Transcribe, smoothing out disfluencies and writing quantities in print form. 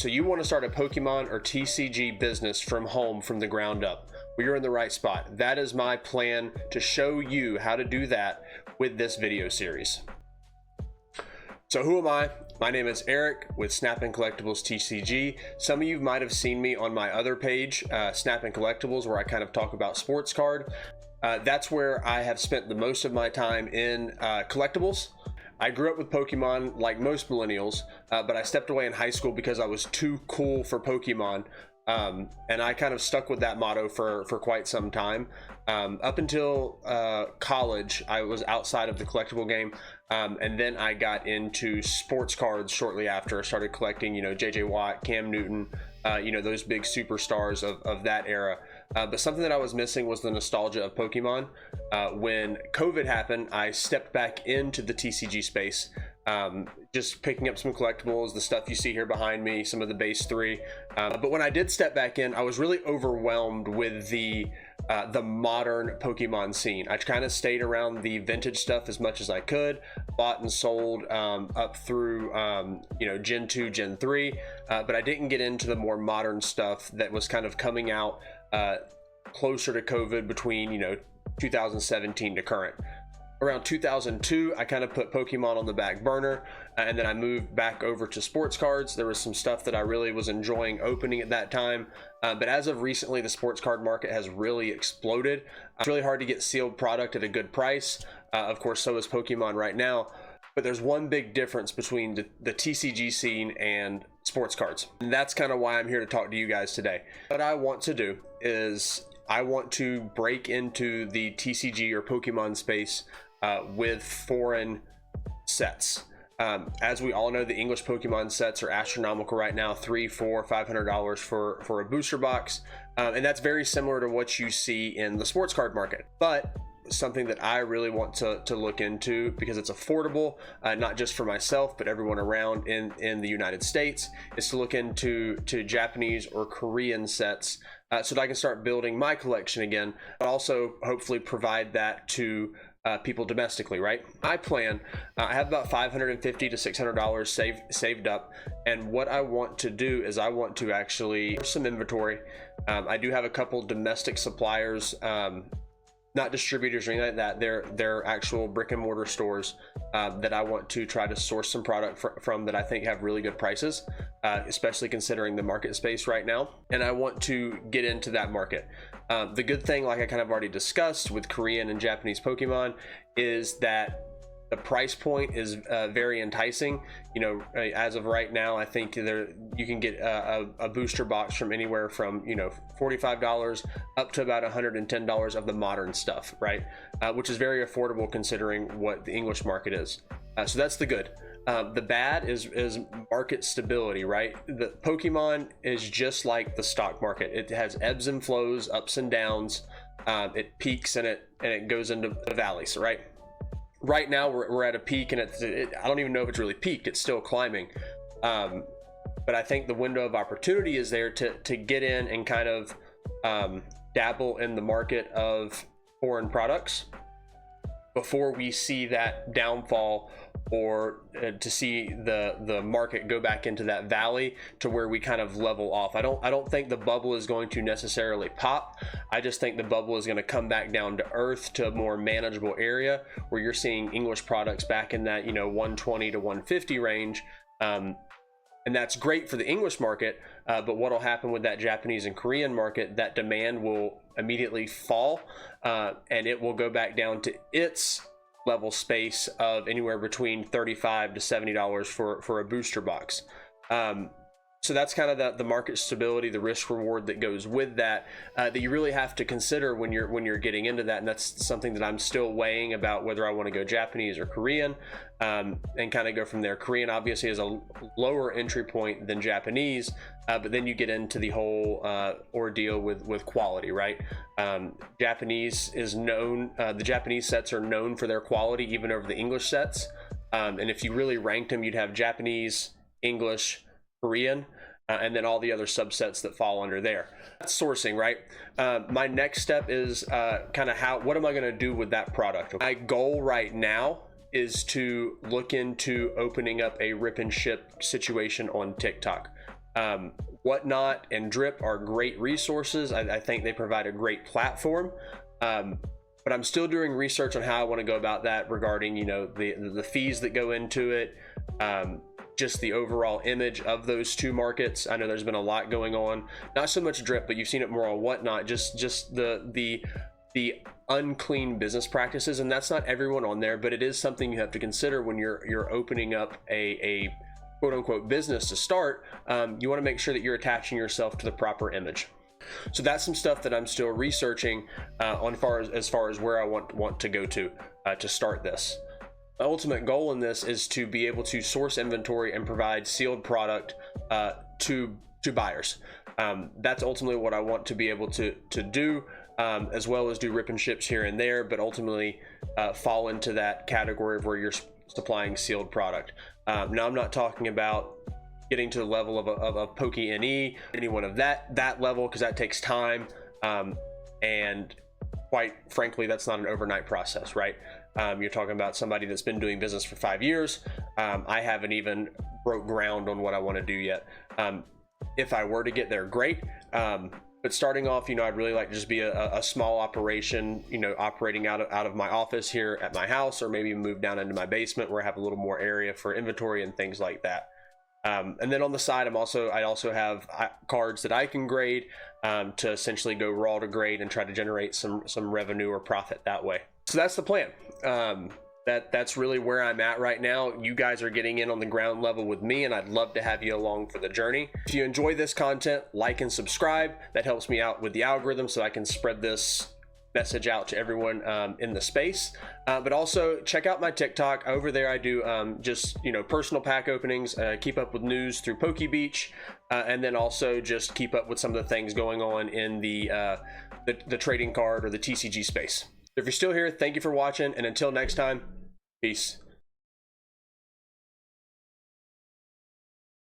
So you want to start a Pokemon or TCG business from home from the ground up. Well, you're in the right spot. That is my plan to show you how to do that with this video series. So who am I? My name is Eric with Snap and Collectibles TCG. Some of you might have seen me on my other page, Snap and Collectibles, where I kind of talk about sports card. That's where I have spent the most of my time in collectibles. I grew up with Pokemon like most millennials, but I stepped away in high school because I was too cool for Pokemon. And I kind of stuck with that motto for quite some time. Up until college, I was outside of the collectible game. And then I got into sports cards shortly after. I started collecting, J.J. Watt, Cam Newton, those big superstars of that era. But something that I was missing was the nostalgia of Pokemon. When COVID happened, I stepped back into the TCG space, just picking up some collectibles, the stuff you see here behind me, some of the base 3. But when I did step back in, I was really overwhelmed with the modern Pokemon scene. I kind of stayed around the vintage stuff as much as I could, bought and sold up through Gen 2, Gen 3, but I didn't get into the more modern stuff that was kind of coming out closer to COVID between 2017 to current. Around 2002, I kind of put Pokemon on the back burner, and then I moved back over to sports cards. There was some stuff that I really was enjoying opening at that time, but as of recently, the sports card market has really exploded. It's really hard to get sealed product at a good price. Of course, so is Pokemon right now, but there's one big difference between the TCG scene and sports cards, and that's kind of why I'm here to talk to you guys today. What I want to do is I want to break into the TCG or Pokemon space with foreign sets. As we all know, the English Pokemon sets are astronomical right now, $300, $400, $500 for a booster box, and that's very similar to what you see in the sports card market. But something that I really want to look into, because it's affordable, not just for myself but everyone around in the United States, is to look into Japanese or Korean sets, so that I can start building my collection again, but also hopefully provide that to people domestically, right? My plan, I have about $550 to $600 saved up, and what I want to do is I want to actually some inventory. I do have a couple domestic suppliers, not distributors or anything like that. They're actual brick and mortar stores that I want to try to source some product from that I think have really good prices, especially considering the market space right now. And I want to get into that market. The good thing, like I kind of already discussed with Korean and Japanese Pokemon, is that the price point is very enticing. As of right now, I think you can get a booster box from anywhere from $45 up to about $110 of the modern stuff, right? Which is very affordable considering what the English market is. So that's the good. The bad is market stability, right? The Pokemon is just like the stock market. It has ebbs and flows, ups and downs. It peaks and it goes into the valleys, right? Right now we're at a peak, and I don't even know if it's really peaked. It's still climbing, but I think the window of opportunity is there to get in and kind of dabble in the market of foreign products before we see that downfall, or to see the market go back into that valley to where we kind of level off. I don't think the bubble is going to necessarily pop. I just think the bubble is going to come back down to earth, to a more manageable area where you're seeing English products back in that 120 to 150 range. And that's great for the English market, but what will happen with that Japanese and Korean market, that demand will immediately fall, and it will go back down to its level space of anywhere between $35 to $70 for a booster box. So that's kind of the market stability, the risk reward that goes with that, that you really have to consider when you're getting into that. And that's something that I'm still weighing about whether I want to go Japanese or Korean, and kind of go from there. Korean obviously is a lower entry point than Japanese, but then you get into the whole ordeal with quality, right? Japanese is known, the Japanese sets are known for their quality even over the English sets. And if you really ranked them, you'd have Japanese, English, Korean, and then all the other subsets that fall under there. That's sourcing, right? My next step is kind of what am I going to do with that product? My goal right now is to look into opening up a rip and ship situation on TikTok. Whatnot and Drip are great resources. I think they provide a great platform. But I'm still doing research on how I want to go about that regarding, you know, the fees that go into it, just the overall image of those two markets. I know there's been a lot going on, not so much Drip, but you've seen it more on Whatnot, just the unclean business practices. And that's not everyone on there, but it is something you have to consider when you're opening up a quote unquote business to start. You want to make sure that you're attaching yourself to the proper image. So that's some stuff that I'm still researching as far as where I want to go to start this. My ultimate goal in this is to be able to source inventory and provide sealed product to buyers. That's ultimately what I want to be able to do, as well as do rip and ships here and there, but ultimately fall into that category of where you're supplying sealed product. Now I'm not talking about getting to the level of a Poke-NE, anyone of that level, because that takes time, and quite frankly, that's not an overnight process, right? You're talking about somebody that's been doing business for 5 years. I haven't even broke ground on what I want to do yet. If I were to get there, great. But starting off, you know, I'd really like to just be a small operation, you know, operating out of my office here at my house, or maybe move down into my basement where I have a little more area for inventory and things like that. And then on the side, I also have cards that I can grade to essentially go raw to grade and try to generate some revenue or profit that way. So that's the plan. That's really where I'm at right now. You guys are getting in on the ground level with me, and I'd love to have you along for the journey. If you enjoy this content, like and subscribe. That helps me out with the algorithm so I can spread this message out to everyone in the space. But also check out my TikTok. Over there I do just, you know, personal pack openings, keep up with news through Poke Beach, and then also just keep up with some of the things going on in the trading card or the TCG space. If you're still here, thank you for watching, and until next time, peace.